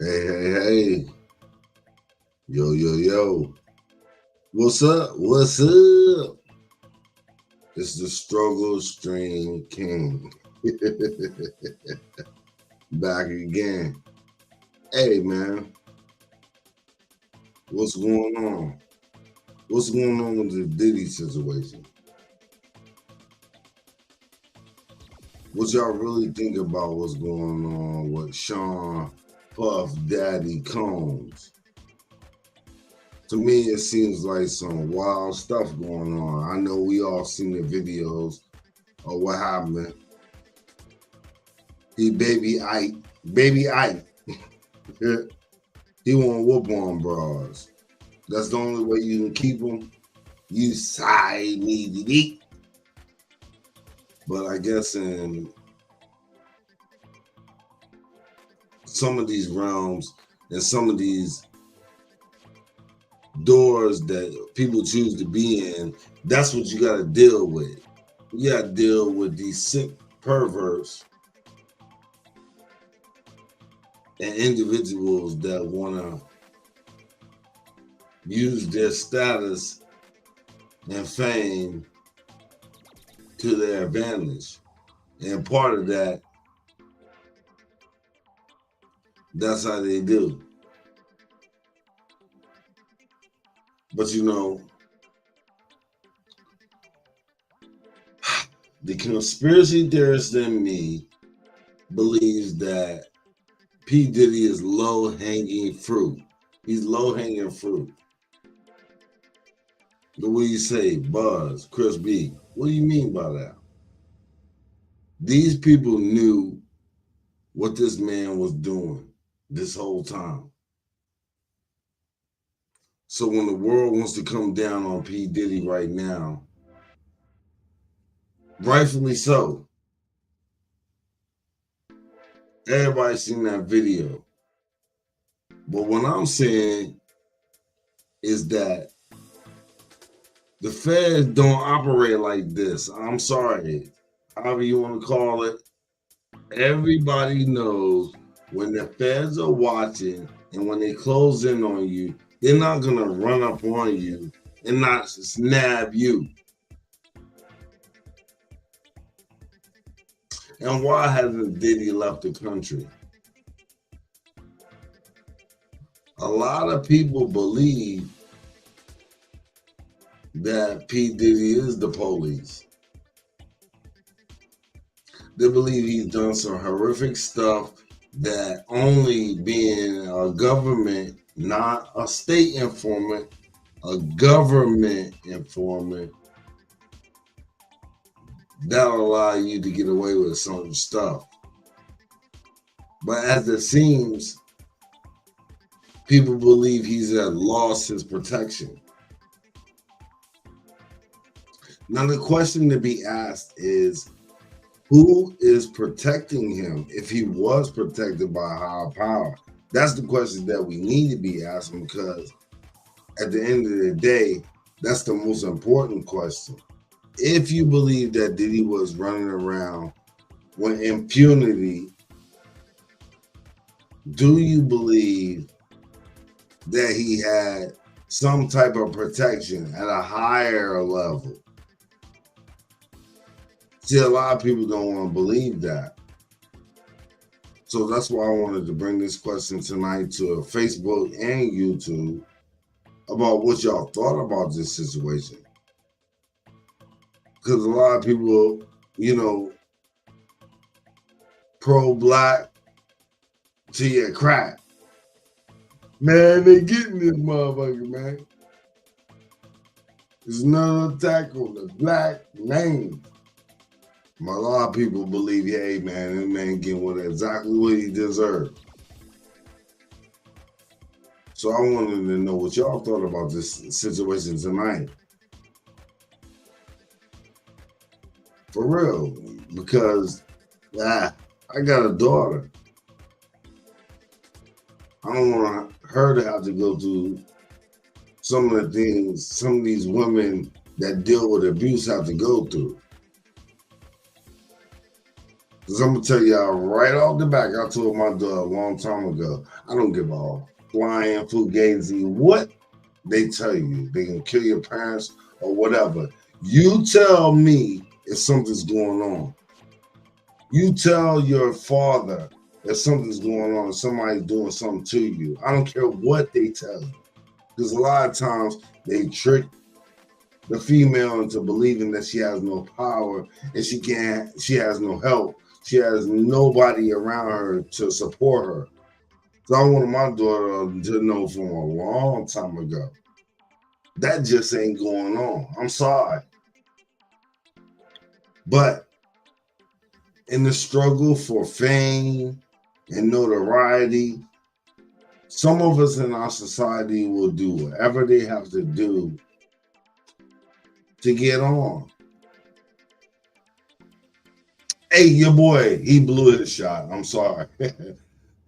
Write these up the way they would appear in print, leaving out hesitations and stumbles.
Hey, hey, hey. Yo, yo, yo. What's up? What's up? It's the Struggle String King. Back again. Hey, man. What's going on? What's going on with the Diddy situation? What y'all really think about what's going on with Sean Puff Daddy Combs? To me, it seems like some wild stuff going on. I know we all seen the videos of what happened. He baby Ike. He won't whoop on bras. That's the only way you can keep him. You side need to eat. But I guess in some of these realms and some of these doors that people choose to be in, that's what you got to deal with. You got to deal with these sick perverts and individuals that want to use their status and fame to their advantage. And part of that, that's how they do. But you know, the conspiracy theorist in me believes that P. Diddy is low hanging fruit. He's low hanging fruit. But what do you say, Buzz, Chris B? What do you mean by that? These people knew what this man was doing this whole time. So when the world wants to come down on P. Diddy right now, rightfully so. Everybody's seen that video. But what I'm saying is that the feds don't operate like this. I'm sorry. However you want to call it. Everybody knows when the feds are watching and when they close in on you, they're not going to run up on you and not snap you. And why hasn't Diddy left the country? A lot of people believe that P. Diddy is the police. They believe he's done some horrific stuff that only being a government, not a state informant, a government informant, that'll allow you to get away with some stuff. But as it seems, people believe he's lost his protection. Now the question to be asked is, who is protecting him if he was protected by higher power? That's the question that we need to be asking, because at the end of the day, that's the most important question. If you believe that Diddy was running around with impunity, do you believe that he had some type of protection at a higher level? See, a lot of people don't want to believe that. So that's why I wanted to bring this question tonight to Facebook and YouTube about what y'all thought about this situation. Because a lot of people, pro-black to your crack. Man, they getting this motherfucker, man. There's another attack on the black name. A lot of people believe, hey, man, that man getting exactly what he deserved. So I wanted to know what y'all thought about this situation tonight. For real, because I got a daughter. I don't want her to have to go through some of the things some of these women that deal with abuse have to go through. Because I'm going to tell y'all right off the back, I told my daughter a long time ago, I don't give a flying fugazi what they tell you. They can kill your parents or whatever. You tell me if something's going on. You tell your father if something's going on, if somebody's doing something to you. I don't care what they tell you. Because a lot of times they trick the female into believing that she has no power and she has no help. She has nobody around her to support her. So I wanted my daughter to know from a long time ago. That just ain't going on. I'm sorry. But in the struggle for fame and notoriety, some of us in our society will do whatever they have to do to get on. Hey, your boy, he blew his shot. I'm sorry.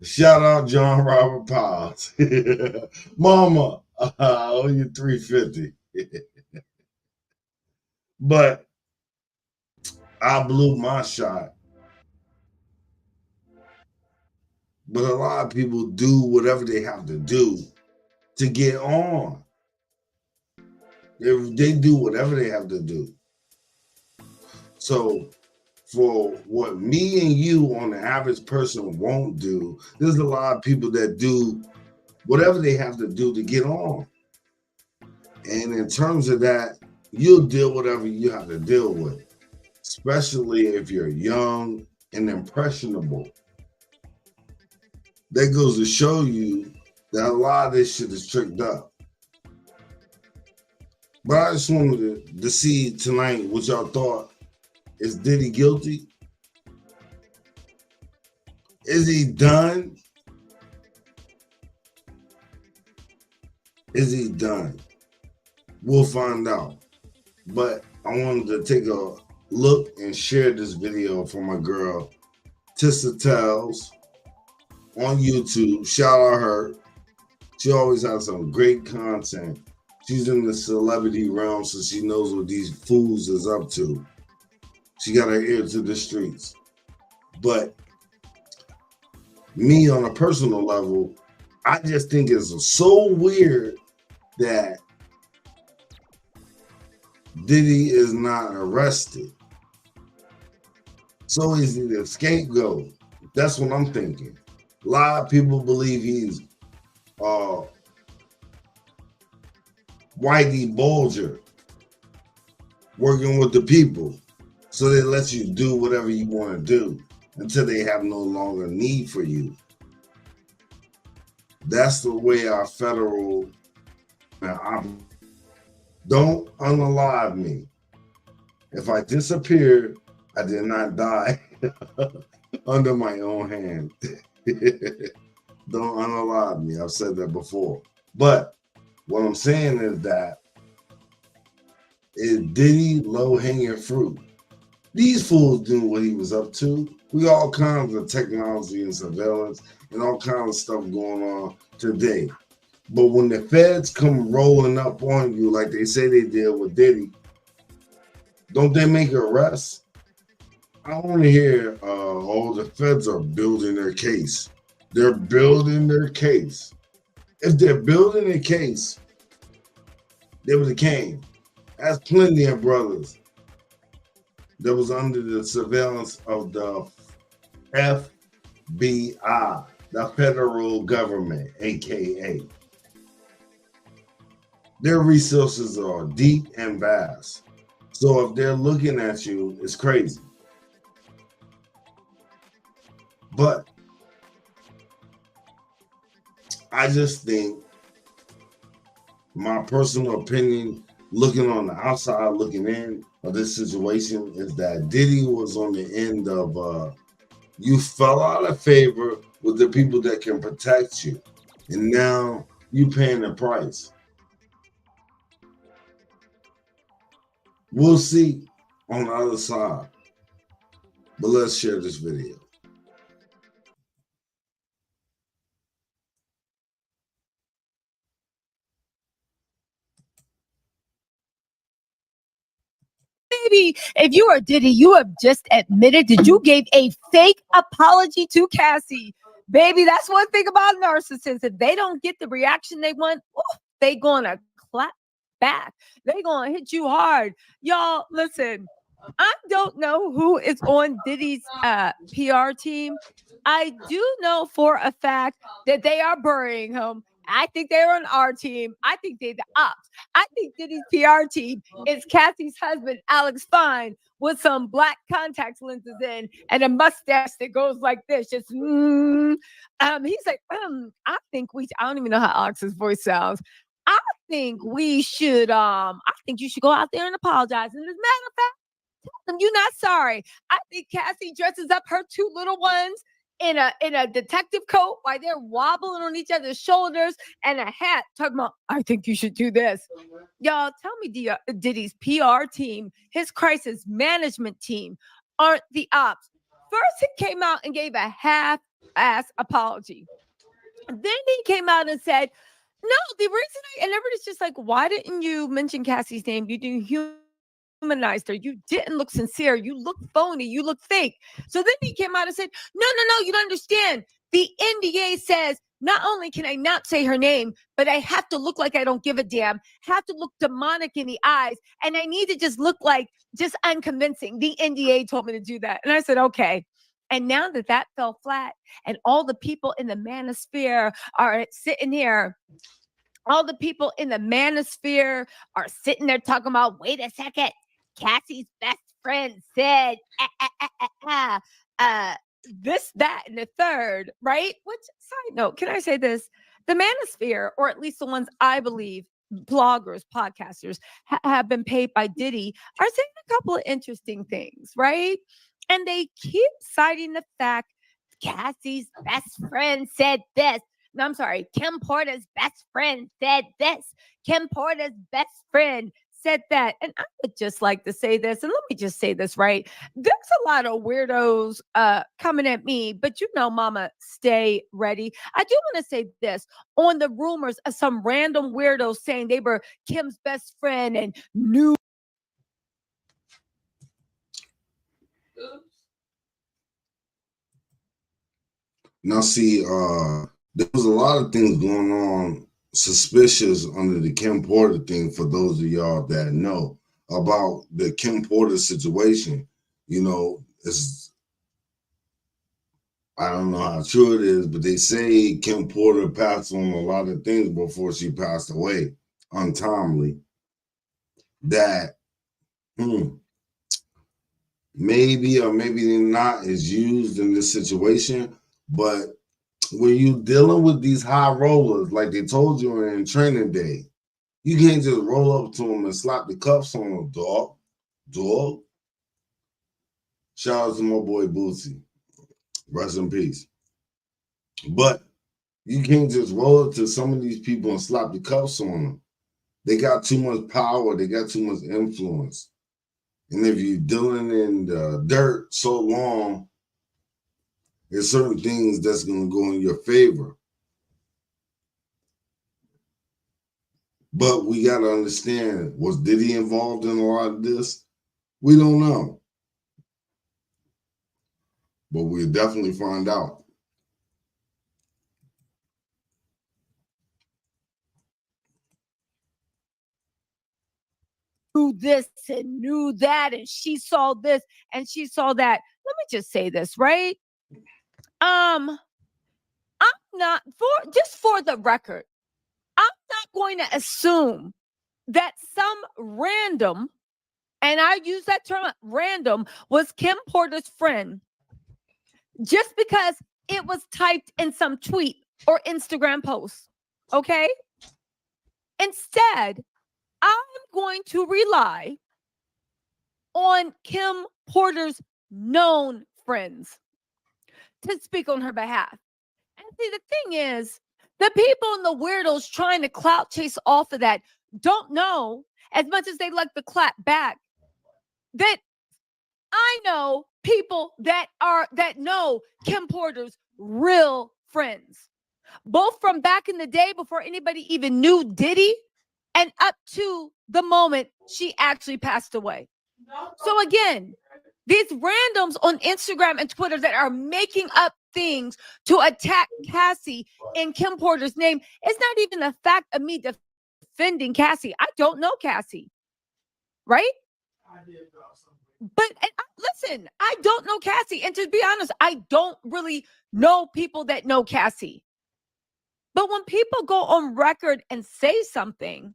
Shout out John Robert Powers. Mama, I owe you 350. But I blew my shot. But a lot of people do whatever they have to do to get on. They do whatever they have to do. So for what me and you on the average person won't do, there's a lot of people that do whatever they have to do to get on. And in terms of that, you'll deal whatever you have to deal with, especially if you're young and impressionable. That goes to show you that a lot of this shit is tricked up. But I just wanted to see tonight what y'all thought. Is Diddy guilty? Is he done? Is he done? We'll find out. But I wanted to take a look and share this video from my girl, Tissa Tells, on YouTube. Shout out her. She always has some great content. She's in the celebrity realm, so she knows what these fools is up to. She got her ear to the streets. But me, on a personal level, I just think it's so weird that Diddy is not arrested. So is he the scapegoat? That's what I'm thinking. A lot of people believe he's Whitey Bulger working with the people. So they let you do whatever you want to do until they have no longer need for you. That's the way our federal don't unalive me. If I disappeared, I did not die under my own hand. Don't unalive me. I've said that before. But what I'm saying is that is Diddy low-hanging fruit. These fools knew what he was up to. We got all kinds of technology and surveillance and all kinds of stuff going on today. But when the feds come rolling up on you like they say they did with Diddy, don't they make arrests? I want to hear, oh, the feds are building their case. They're building their case. If they're building a case, they would have came. That's plenty of brothers that was under the surveillance of the FBI, the federal government, AKA. Their resources are deep and vast. So if they're looking at you, it's crazy. But I just think, my personal opinion, looking on the outside, looking in of this situation, is that Diddy was on the end of you fell out of favor with the people that can protect you. And now you paying the price. We'll see on the other side. But let's share this video. baby, if you are Diddy, you have just admitted that you gave a fake apology to Cassie. Baby, that's one thing about narcissists. If they don't get the reaction they want, they gonna clap back. They gonna hit you hard. Y'all, listen, I don't know who is on Diddy's PR team. I do know for a fact that they are burying him. I think they're on our team. I think they're the ops. I think Diddy's PR team is Cassie's husband, Alex Fine, with some black contact lenses in and a mustache that goes like this. Just, he's like, I think I don't even know how Alex's voice sounds. I think we should, I think you should go out there and apologize. And as a matter of fact, you're not sorry. I think Cassie dresses up her two little ones in a detective coat while they're wobbling on each other's shoulders and a hat talking about, I think you should do this. Y'all, tell me Diddy's PR team, his crisis management team, aren't the ops. First, he came out and gave a half-ass apology. Then he came out and said, no, the reason and everybody's just like, why didn't you mention Cassie's name? You didn't humanized her. You didn't look sincere. You look phony. You look fake. So then he came out and said, no, you don't understand. The NDA says not only can I not say her name, but I have to look like I don't give a damn, have to look demonic in the eyes, and I need to just look like just unconvincing. The NDA told me to do that. And I said, okay. And now that fell flat and all the people in the manosphere are sitting here, all the people in the manosphere are sitting there talking about, wait a second, Cassie's best friend said, this, that, and the third, right? Which, side note, can I say this? The manosphere, or at least the ones I believe, bloggers, podcasters, have been paid by Diddy, are saying a couple of interesting things, right? And they keep citing the fact Cassie's best friend said this. No, I'm sorry. Kim Porter's best friend said this. Kim Porter's best friend said that. And I would just like to say this, and let me just say this, right? There's a lot of weirdos coming at me, but you know, mama, stay ready. I do want to say this on the rumors of some random weirdos saying they were Kim's best friend and knew. Now, see, there was a lot of things going on suspicious under the Kim Porter thing for those of y'all that know about the Kim Porter situation. You know, I don't know how true it is, but they say Kim Porter passed on a lot of things before she passed away untimely. That maybe or maybe not is used in this situation, but when you dealing with these high rollers, like they told you in training day, you can't just roll up to them and slap the cuffs on them, dog. Shout out to my boy Bootsy. Rest in peace. But you can't just roll up to some of these people and slap the cuffs on them. They got too much power. They got too much influence. And if you're dealing in the dirt so long, there's certain things that's going to go in your favor. But we got to understand, was Diddy involved in a lot of this? We don't know. But we'll definitely find out. Knew this and knew that, and she saw this and she saw that. Let me just say this, right? I'm not for the record, I'm not going to assume that some random, and I use that term random, was Kim Porter's friend just because it was typed in some tweet or Instagram post. Okay? Instead, I'm going to rely on Kim Porter's known friends to speak on her behalf. And see, the thing is, the people and the weirdos trying to clout chase off of that don't know, as much as they like to clap back, that I know people that know Kim Porter's real friends, both from back in the day before anybody even knew Diddy and up to the moment she actually passed away. So again, these randoms on Instagram and Twitter that are making up things to attack Cassie in Kim Porter's name, it's not even the fact of me defending Cassie. I don't know Cassie, right? But listen, I don't know Cassie. And to be honest, I don't really know people that know Cassie. But when people go on record and say something,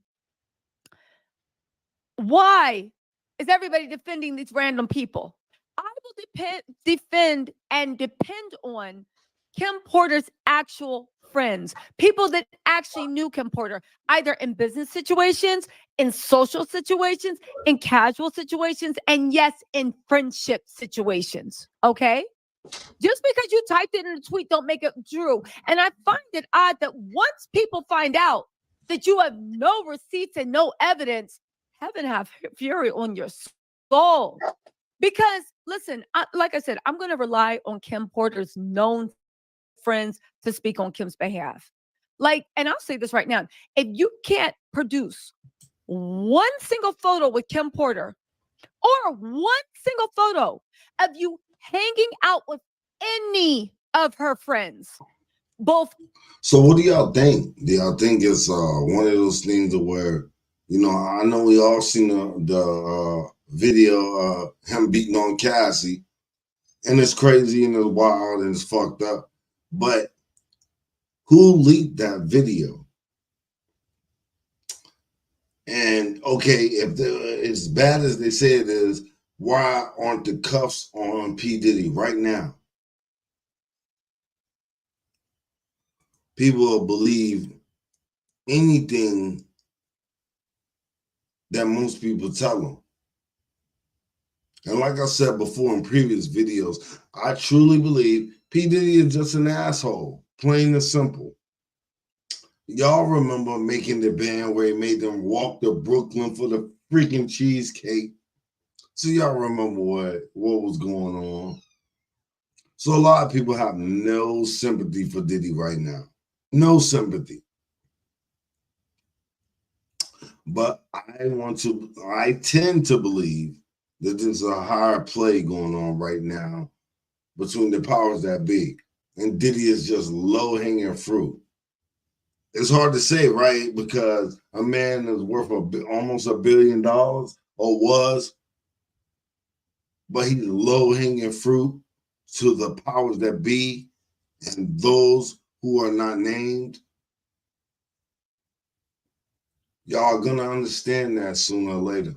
why is everybody defending these random people? I will defend and depend on Kim Porter's actual friends, people that actually knew Kim Porter, either in business situations, in social situations, in casual situations, and yes, in friendship situations. Okay? Just because you typed it in a tweet don't make it true. And I find it odd that once people find out that you have no receipts and no evidence, heaven have fury on your soul. Because listen, like I said, I'm going to rely on Kim Porter's known friends to speak on Kim's behalf. Like, and I'll say this right now, if you can't produce one single photo with Kim Porter or one single photo of you hanging out with any of her friends, both. So what do y'all think? Do y'all think it's one of those things where, you know, I know we all seen the video of him beating on Cassie, and it's crazy and it's wild and it's fucked up. But who leaked that video? And okay, if as bad as they say it is, why aren't the cuffs on P. Diddy right now? People will believe anything that most people tell them. And like I said before in previous videos, I truly believe P. Diddy is just an asshole, plain and simple. Y'all remember making the band where he made them walk to Brooklyn for the freaking cheesecake. So y'all remember what was going on. So a lot of people have no sympathy for Diddy right now. No sympathy. But I tend to believe that there's a higher play going on right now between the powers that be. And Diddy is just low-hanging fruit. It's hard to say, right? Because a man is worth almost $1 billion, or was, but he's low-hanging fruit to the powers that be and those who are not named. Y'all are gonna understand that sooner or later.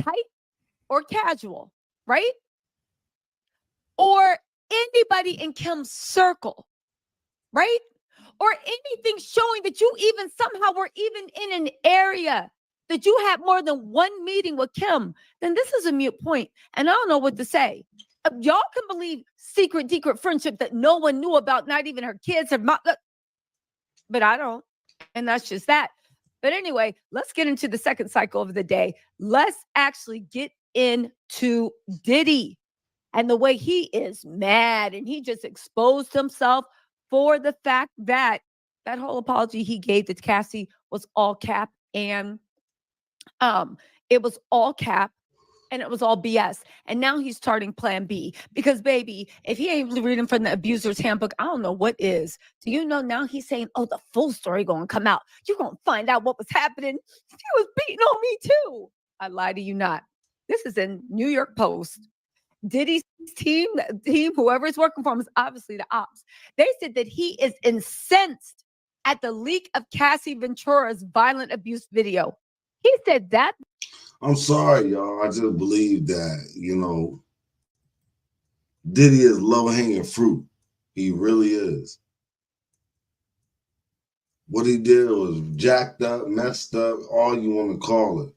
Tight or casual, right? Or anybody in Kim's circle, right? Or anything showing that you even somehow were even in an area that you had more than one meeting with Kim, then this is a mute point. And I don't know what to say. Y'all can believe secret friendship that no one knew about, not even her kids, her mom, but I don't. And that's just that. But anyway, let's get into the second cycle of the day. Let's actually get into Diddy and the way he is mad, and he just exposed himself for the fact that that whole apology he gave to Cassie was all cap, and it was all cap, and it was all BS. And now he's starting plan B because, baby, if he ain't reading from the abuser's handbook, I don't know what is. Do you know now he's saying, oh, the full story going to come out. You're going to find out what was happening. She was beating on me too. I lie to you not. This is in New York Post. Diddy's team, whoever's working for him is obviously the ops. They said that he is incensed at the leak of Cassie Ventura's violent abuse video. He said that. I'm sorry, y'all. I just believe that, you know, Diddy is low-hanging fruit. He really is. What he did was jacked up, messed up, all you want to call it.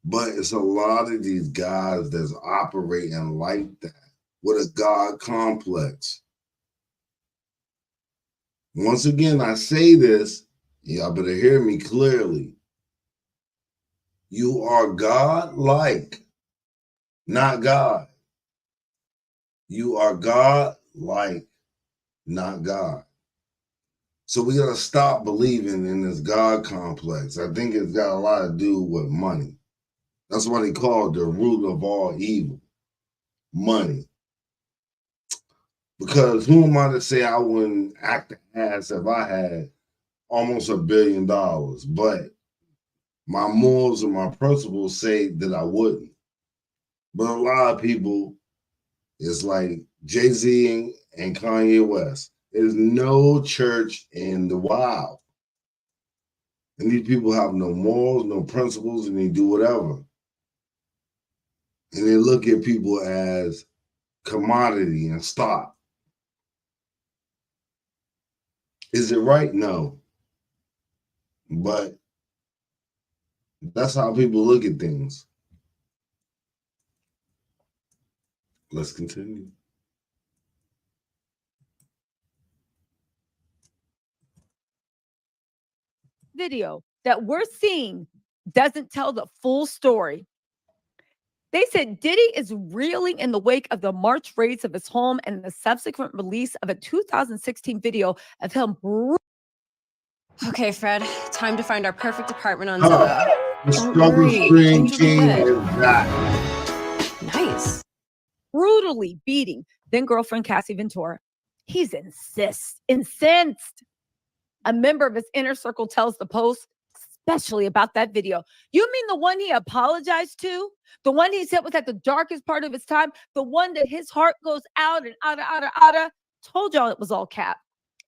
But it's a lot of these guys that's operating like that with a God complex. Once again, I say this, y'all better hear me clearly. You are God-like, not God. You are God-like, not God. So we gotta stop believing in this God complex. I think it's got a lot to do with money. That's why they call it the root of all evil, money. Because who am I to say I wouldn't act an ass if I had almost $1 billion? But my morals and my principles say that I wouldn't. But a lot of people, it's like Jay-Z and Kanye West. There's no church in the wild. And these people have no morals, no principles, and they do whatever. And they look at people as commodity and stock. Is it right? No. But that's how people look at things. Let's continue. Video that we're seeing doesn't tell the full story. They said Diddy is reeling in the wake of the March raids of his home and the subsequent release of a 2016 video of him. Okay, Fred, time to find our perfect apartment on Oh, Zillow. the struggle screen Things will be king good. is that. Nice. Brutally beating then girlfriend Cassie Ventura. He's incensed. A member of his inner circle tells the Post, especially about that video. You mean the one he apologized to? The one he said was at the darkest part of his time? The one that his heart goes out and out. Told y'all it was all cap.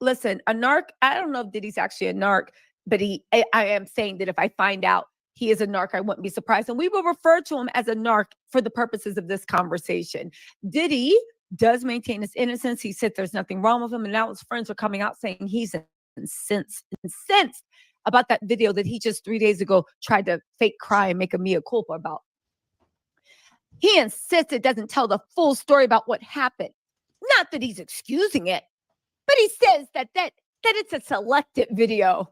Listen, a narc, I don't know if Diddy's actually a narc, but I am saying that if I find out he is a narc, I wouldn't be surprised. And we will refer to him as a narc for the purposes of this conversation. Diddy does maintain his innocence. He said there's nothing wrong with him. And now his friends are coming out saying he's incensed about that video that he just 3 days ago tried to fake cry and make a mea culpa about. He insists it doesn't tell the full story about what happened. Not that he's excusing it, but he says that it's a selected video.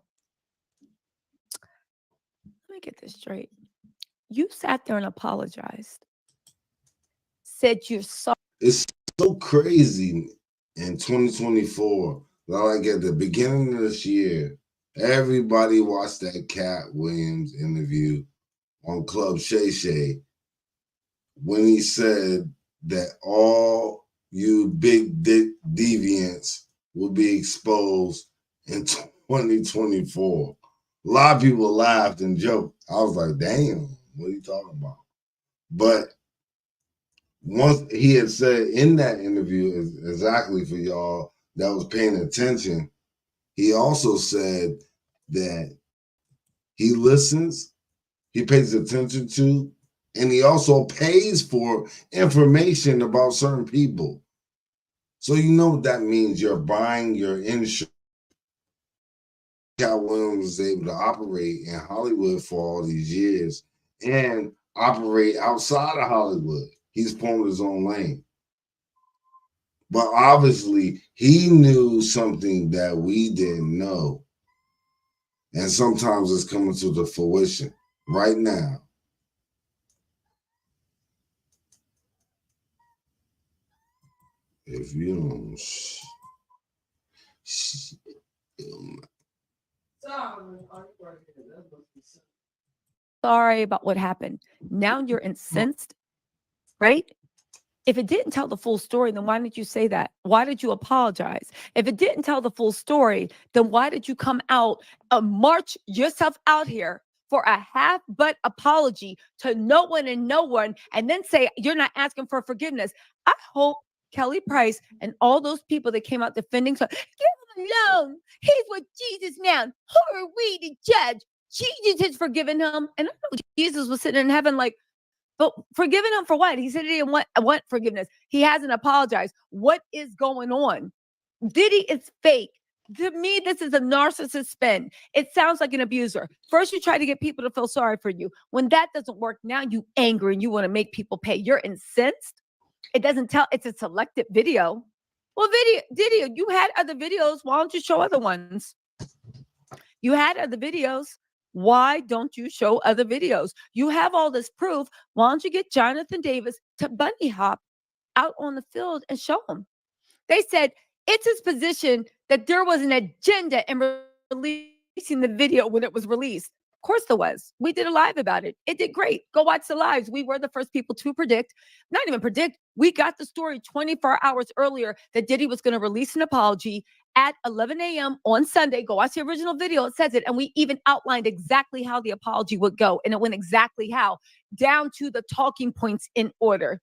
Let me get this straight. You sat there and apologized. Said you're sorry. It's so crazy in 2024. Like at the beginning of this year, everybody watched that Cat Williams interview on Club Shay Shay when he said that all you big deviants will be exposed in 2024. A lot of people laughed and joked. I was like, damn, what are you talking about? But once he had said in that interview, exactly for y'all that was paying attention, he also said that he listens, he pays attention to, and he also pays for information about certain people. So you know what that means. You're buying your insurance. Cat Williams was able to operate in Hollywood for all these years and operate outside of Hollywood. He's formed his own lane. But obviously, he knew something that we didn't know. And sometimes it's coming to the fruition right now. If you don't... Sorry about what happened. Now you're incensed, right? If it didn't tell the full story, then why did you say that? Why did you apologize? If it didn't tell the full story, then why did you come out, march yourself out here for a half-butt apology to no one, and then say you're not asking for forgiveness? I hope Kelly Price and all those people that came out defending, so give him alone. He's with Jesus now. Who are we to judge? Jesus has forgiven him. And I know Jesus was sitting in heaven like, but forgiving him for what? He said he didn't want forgiveness. He hasn't apologized. What is going on? Diddy is fake. To me, this is a narcissist spin. It sounds like an abuser. First, you try to get people to feel sorry for you. When that doesn't work, now you angry and you want to make people pay. You're incensed. It doesn't tell. It's a selected video. Well, Diddy, you had other videos. Why don't you show other ones? You had other videos. Why don't you show other videos? You have all this proof. Why don't you get Jonathan Davis to bunny hop out on the field and show them? They said it's his position that there was an agenda in releasing the video when it was released. Of course there was. We did a live about it. It did great. Go watch the lives. We were the first people to predict, not even predict. We got the story 24 hours earlier that Diddy was going to release an apology at 11 a.m. on Sunday. Go watch the original video. It says it. And we even outlined exactly how the apology would go. And it went exactly how, down to the talking points in order.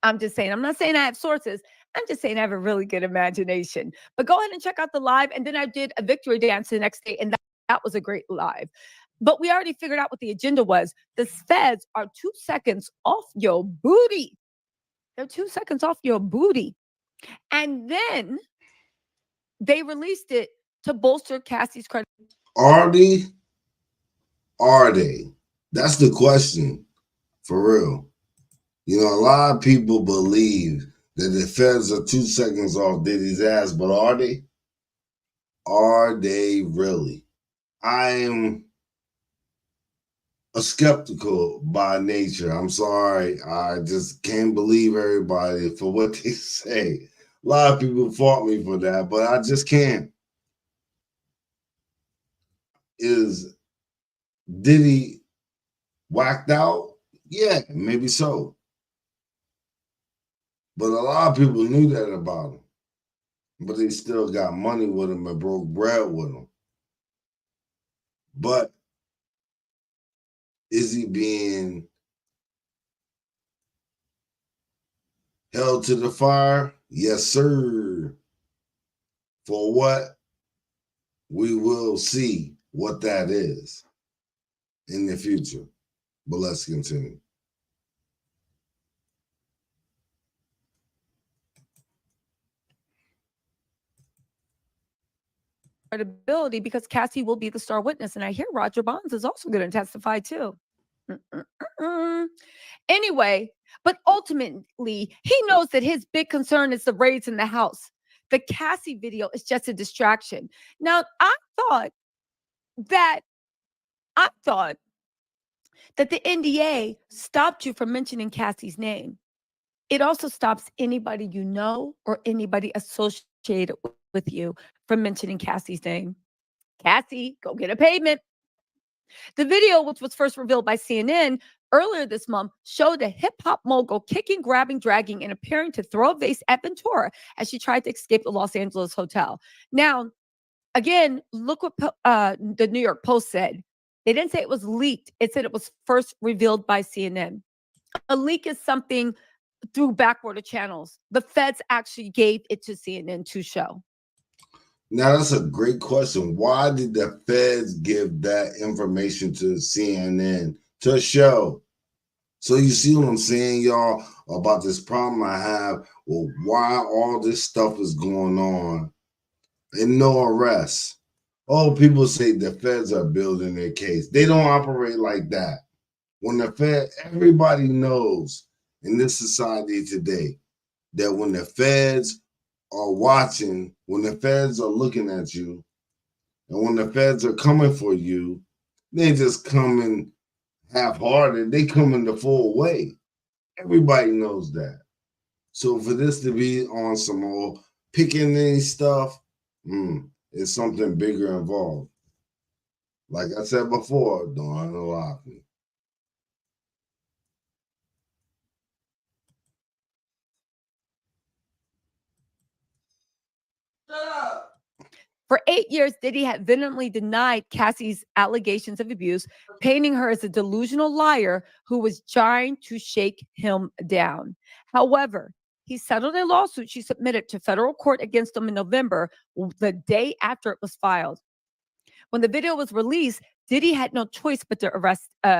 I'm just saying, I'm not saying I have sources. I'm just saying I have a really good imagination. But go ahead and check out the live. And then I did a victory dance the next day. And that was a great live. But we already figured out what the agenda was. The feds are 2 seconds off your booty. They're 2 seconds off your booty. And then they released it to bolster Cassie's credit. Are they? Are they? That's the question, for real. You know, a lot of people believe that the feds are 2 seconds off Diddy's ass, but are they? Are they really? I am a skeptical by nature. I'm sorry. I just can't believe everybody for what they say. A lot of people fought me for that, but I just can't. Is Diddy whacked out? Yeah, maybe so. But a lot of people knew that about him. But they still got money with him and broke bread with him. But is he being held to the fire? Yes, sir. For what? We will see what that is in the future. But let's continue. Credibility because Cassie will be the star witness. And I hear Roger Bonds is also going to testify too. Anyway, but ultimately, he knows that his big concern is the raids in the house. The Cassie video is just a distraction. Now, I thought that the NDA stopped you from mentioning Cassie's name. It also stops anybody you know or anybody associated with you from mentioning Cassie's name. Cassie, go get a payment. The video, which was first revealed by CNN earlier this month, showed a hip-hop mogul kicking, grabbing, dragging, and appearing to throw a vase at Ventura as she tried to escape the Los Angeles hotel. Now, again, look what the New York Post said. They didn't say it was leaked. It said it was first revealed by CNN. A leak is something through backwater channels. The feds actually gave it to CNN to show. Now, that's a great question. Why did the feds give that information to CNN to show? So you see what I'm saying, y'all, about this problem I have. Well, why all this stuff is going on and no arrests? Oh, people say the feds are building their case. They don't operate like that. When the Fed, everybody knows in this society today that when the feds are watching, when the feds are looking at you, and when the feds are coming for you, they just coming half-hearted. They coming the full way. Everybody knows that. So for this to be on some more picking stuff, it's something bigger involved. Like I said before, don't unlock me. For 8 years, Diddy had vehemently denied Cassie's allegations of abuse, painting her as a delusional liar who was trying to shake him down. However, he settled a lawsuit she submitted to federal court against him in November, the day after it was filed. When the video was released, Diddy had no choice but to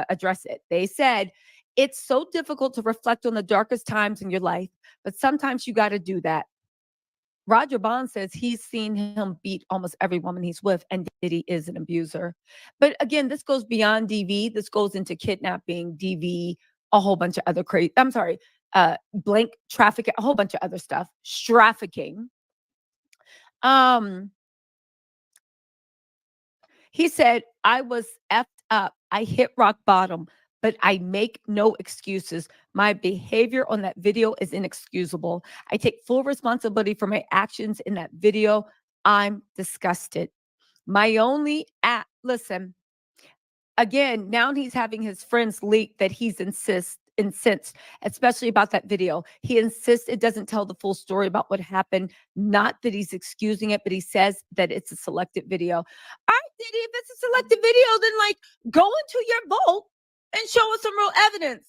address it. They said, "It's so difficult to reflect on the darkest times in your life, but sometimes you got to do that." Roger Bond says he's seen him beat almost every woman he's with, and Diddy is an abuser. But again, this goes beyond DV. This goes into kidnapping, DV, a whole bunch of other blank trafficking, a whole bunch of other stuff, trafficking. He said, "I was effed up. I hit rock bottom, but I make no excuses. My behavior on that video is inexcusable. I take full responsibility for my actions in that video. I'm disgusted. My only listen, again, now he's having his friends leak that he's incensed, especially about that video. He insists it doesn't tell the full story about what happened. Not that he's excusing it, but he says that it's a selected video. All right, Diddy, if it's a selected video, then like go into your vault and show us some real evidence.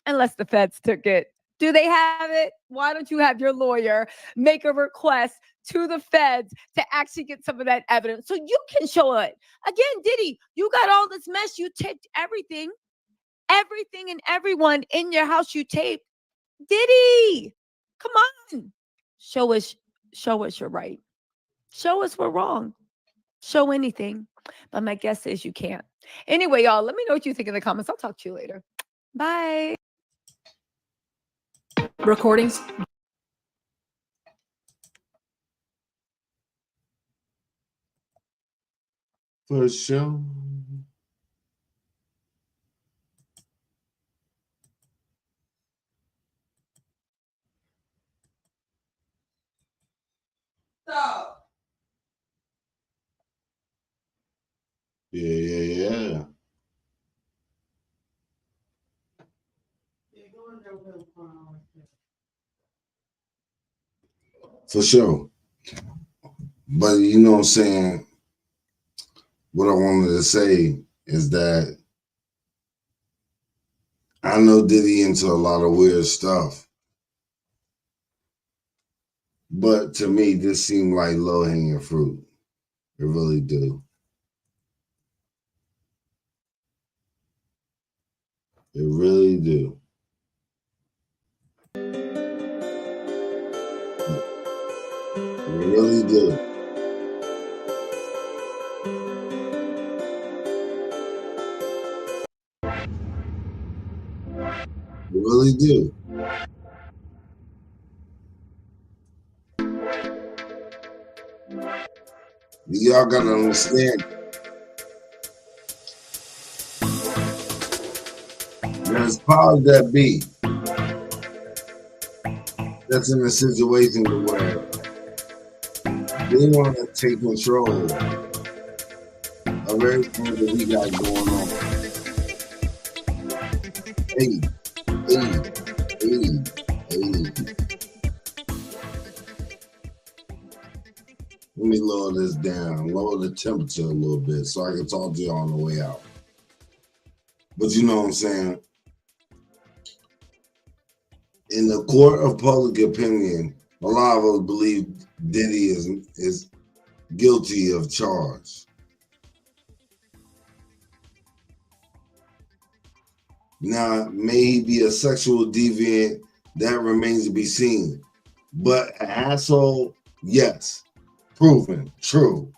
Unless the feds took it. Do they have it? Why don't you have your lawyer make a request to the feds to actually get some of that evidence so you can show it? Again, Diddy, you got all this mess. You taped everything and everyone in your house you taped. Diddy, come on. Show us you're right. Show us we're wrong. Show anything. But my guess is you can't. Anyway, y'all, let me know what you think in the comments. I'll talk to you later. Bye. Recordings. For sure. Stop. Yeah. For sure. But you know what I'm saying? What I wanted to say is that I know Diddy into a lot of weird stuff. But to me, this seemed like low-hanging fruit. It really do. It really do. It really do. It really do. Y'all gotta understand. There's powers that be that's in a situation where they want to take control of everything that we got going on. Hey. Let me lower this down, lower the temperature a little bit so I can talk to you on the way out. But you know what I'm saying? In the court of public opinion, a lot of us believe Diddy is guilty of charge. Now, may he be a sexual deviant? That remains to be seen. But an asshole, yes. Proven, true.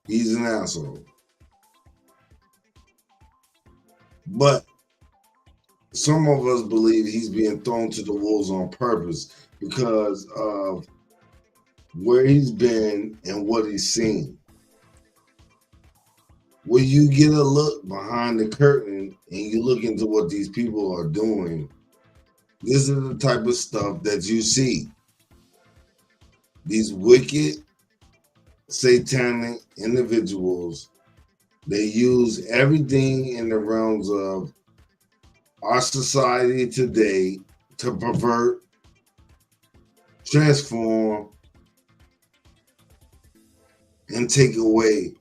He's an asshole. But some of us believe he's being thrown to the wolves on purpose because of where he's been and what he's seen. When you get a look behind the curtain and you look into what these people are doing, this is the type of stuff that you see. These wicked, satanic individuals, they use everything in the realms of our society today to pervert, transform, and take away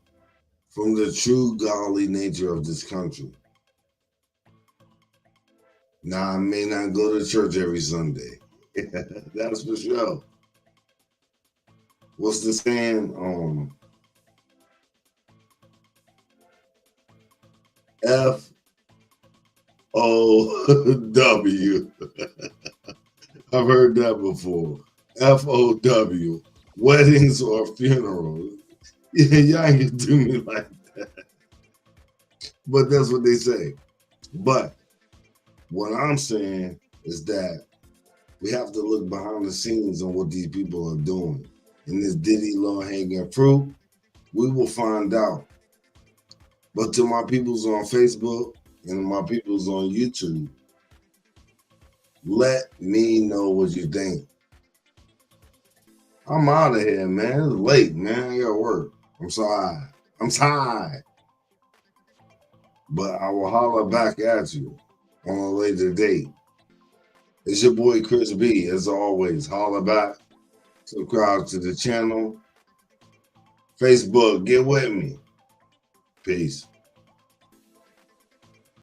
from the true godly nature of this country. Now, I may not go to church every Sunday. That's for sure. What's the saying? F-O-W. I've heard that before. F-O-W. Weddings or funerals. Yeah, y'all ain't gonna do me like that. But that's what they say. But what I'm saying is that we have to look behind the scenes on what these people are doing. In this Diddy low-hanging fruit, we will find out But to my peoples on Facebook and my peoples on YouTube, let me know what you think. I'm out of here, man. It's late, man. I gotta work. I'm sorry. I'm tired. But I will holler back at you on a later date. It's your boy Chris B. As always, holler back. Subscribe to the channel. Facebook, get with me. Peace.